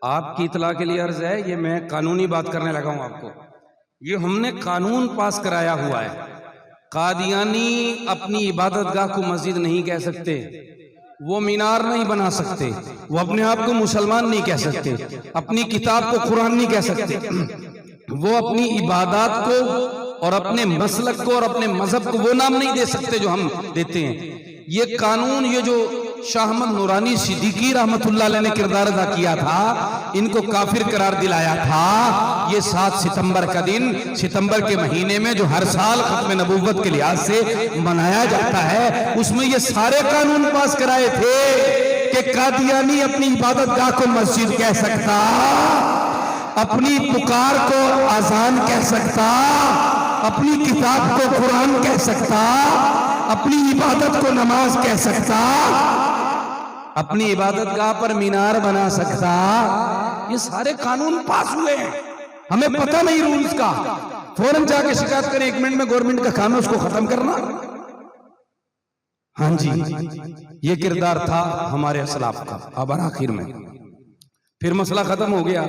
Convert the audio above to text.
آپ کی اطلاع کے لیے عرض ہے، یہ میں قانونی بات کرنے لگا ہوں آپ کو. یہ ہم نے قانون پاس کرایا ہوا ہے. قادیانی اپنی عبادت گاہ کو مسجد نہیں کہہ سکتے، وہ مینار نہیں بنا سکتے، وہ اپنے آپ کو مسلمان نہیں کہہ سکتے، اپنی کتاب کو قرآن نہیں کہہ سکتے، وہ اپنی عبادات کو اور اپنے مسلک کو اور اپنے مذہب کو وہ نام نہیں دے سکتے جو ہم دیتے ہیں. یہ قانون، یہ جو شاہ احمد نورانی صدیقی رحمت اللہ علیہ نے کردار ادا کیا تھا، ان کو کافر قرار دلایا تھا. یہ 7 ستمبر کا دن، ستمبر کے مہینے میں جو ہر سال ختم نبوت کے لحاظ سے منایا جاتا ہے، اس میں یہ سارے قانون پاس کرائے تھے کہ قادیانی اپنی عبادت گاہ کو مسجد کہہ سکتا، اپنی پکار کو اذان کہہ سکتا، اپنی کتاب کو قرآن کہہ سکتا، اپنی عبادت کو نماز کہہ سکتا، اپنی عبادت گاہ پر مینار بنا سکتا. یہ سارے قانون پاس ہوئے ہیں، ہمیں پتہ نہیں رولز کا. فوراً جا کے شکایت کریں، 1 منٹ میں گورنمنٹ کا کام ہے اس کو ختم کرنا. ہاں جی، یہ کردار تھا ہمارے اسلاف کا. اب آخر میں پھر مسئلہ ختم ہو گیا.